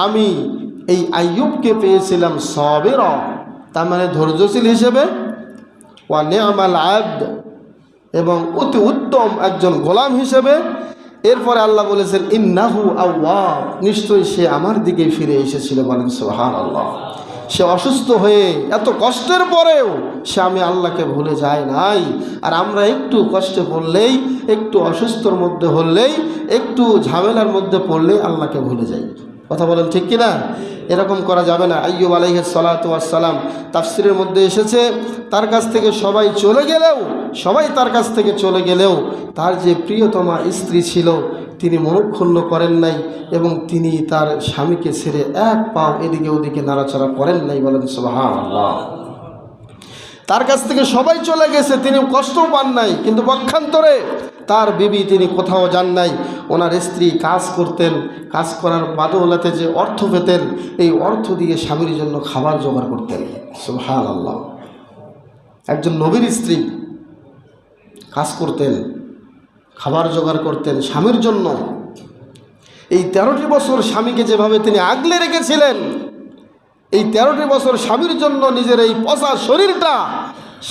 আমি এই আইয়ুবকে পেয়েছিলাম সাবিরা, তার মানে ধৈর্যশীল হিসেবে, ওয়া নি'মাল আবদ, এবং অতি উত্তম একজন গোলাম হিসেবে। এরপরে আল্লাহ বলেছেন ইন্নাহু আওয়াব, নিশ্চয়ই সে আমার দিকে ফিরে এসেছিল। বলেন সুবহানাল্লাহ। সে অসুস্থ হয়ে এত কষ্টের পরেও সে আমি আল্লাহকে ভুলে যায় নাই। আর আমরা একটু কষ্টে পড়লেই, একটু অসুস্থর মধ্যে হলেই, একটু ঝামেলার মধ্যে পড়লেই আল্লাহকে ভুলে যাই। কথা বলেন ঠিক কিনা? এরকম করা যাবে না। আইয়ুব আলাইহিস সালাতু ওয়াস সালাম, তাফসীরের মধ্যে এসেছে, তার কাছ থেকে সবাই তার কাছ থেকে চলে গেলেও তার যে প্রিয়তমা স্ত্রী ছিল তিনি মনক্ষুণ্ণ করেন নাই, এবং তিনি তার স্বামীকে ছেড়ে এক পাও এদিকে ওদিকে নাড়াচাড়া করেন নাই। বলেন সুবহানাল্লাহ। তার কাছ থেকে সবাই চলে গেছে, তিনি কষ্টও পান নাই, কিন্তু পক্ষান্তরে তার বিবি তিনি কোথাও যান নাই। ওনার স্ত্রী কাজ করতেন, কাজ করার বাদৌলাতে যে অর্থ পেতেন, এই অর্থ দিয়ে স্বামীর জন্য খাবার জোগাড় করতেন। সুবহানাল্লাহ। একজন নবীর স্ত্রী কাজ করতেন, খাবার জোগাড় করতেন স্বামীর জন্য। এই 13টি বছর স্বামীকে যেভাবে তিনি আগলে রেখেছিলেন, এই 13টি বছর স্বামীর জন্য নিজের এই পচা শরীরটা,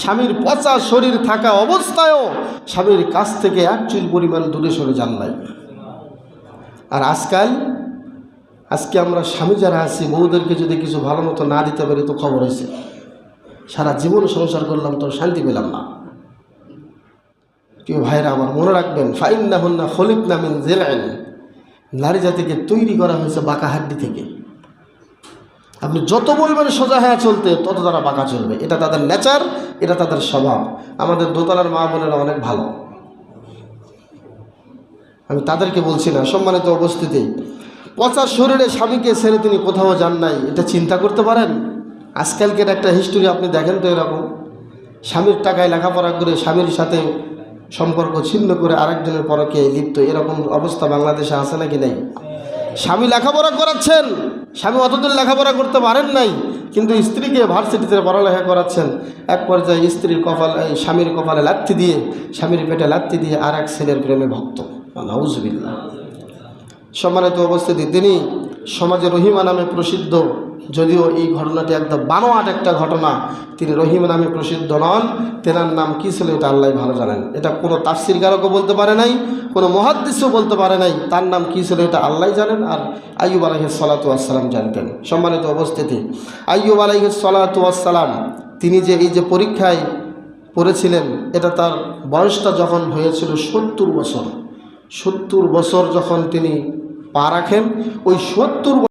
স্বামীর পচা শরীর থাকা অবস্থায়ও স্বামীর কাছ থেকে এক চুল পরিমাণ দূরে সরে যান নাই। আর আজকে আমরা স্বামী যারা আছি, বউদেরকে যদি কিছু ভালো মতো না দিতে পারি তো খবর হয়েছে, সারা জীবন সংসার করলাম তো শান্তি পেলাম না। প্রিয় ভাইরা আমার, মনে রাখবেন, ফাইন্নাহুন্না খলিকনা মিন জিলআইন, নারী জাতিকে তৈরি করা হয়েছে বাঁকা হাড্ডি থেকে। আপনি যত বলবেন সোজা হয়ে চলতে, তত তারা বাঁকা চলবে। এটা তাদের নেচার, এটা তাদের স্বভাব। আমাদের দোতলার মা বোনেরা অনেক ভালো, আমি তাদেরকে বলছি না। সম্মানিত উপস্থিতি, পচা শরীরে স্বামীকে ছেড়ে তিনি কোথাও যান নাই, এটা চিন্তা করতে পারেন? আজকালকের একটা হিস্টোরি আপনি দেখেন তো, এরকম স্বামীর টাকায় লেখাপড়া করে স্বামীর সাথে সম্পর্ক ছিন্ন করে আরেকজনের পরকে লিপ্ত, এরকম অবস্থা বাংলাদেশে আছে নাকি নাই? স্বামী লেখাপড়া করাচ্ছেন, স্বামী অতদিন লেখাপড়া করতে পারেন নাই, কিন্তু স্ত্রীকে ভার্সিটিতে পড়ালেখা করাচ্ছেন। এক পর্যায়ে স্বামীর কপালে লাথি দিয়ে, স্বামীর পেটে লাথি দিয়ে আর এক ছেলের প্রেমে ভক্ত। নাউজুবিল্লাহ। সম্মানিত উপস্থিতি, তিনি সমাজে রহিমা নামে প্রসিদ্ধ, যদিও এই ঘটনাটি একদম বানোয়াট একটা ঘটনা। তিনি রহিমা নামে প্রসিদ্ধ নন, তেনার নাম কী ছিল এটা আল্লাহ ভালো জানেন। এটা কোনো তাফসীরকারকও বলতে পারে নাই, কোনো মুহাদ্দিসও বলতে পারে নাই। তার নাম কী ছিল এটা আল্লাহ জানেন, আর আইয়ুব আলাইহিস সালাতু ওয়াস সালাম জানতেন। সম্মানিত উপস্থিতি, আইয়ুব আলাইহিস সালাতু ওয়াস সালাম তিনি যে এই যে পরীক্ষায় পড়েছিলেন, এটা তার বয়সটা যখন হয়েছিল 70 বছর। 70 বছর যখন তিনি পা রাখেন, ওই 70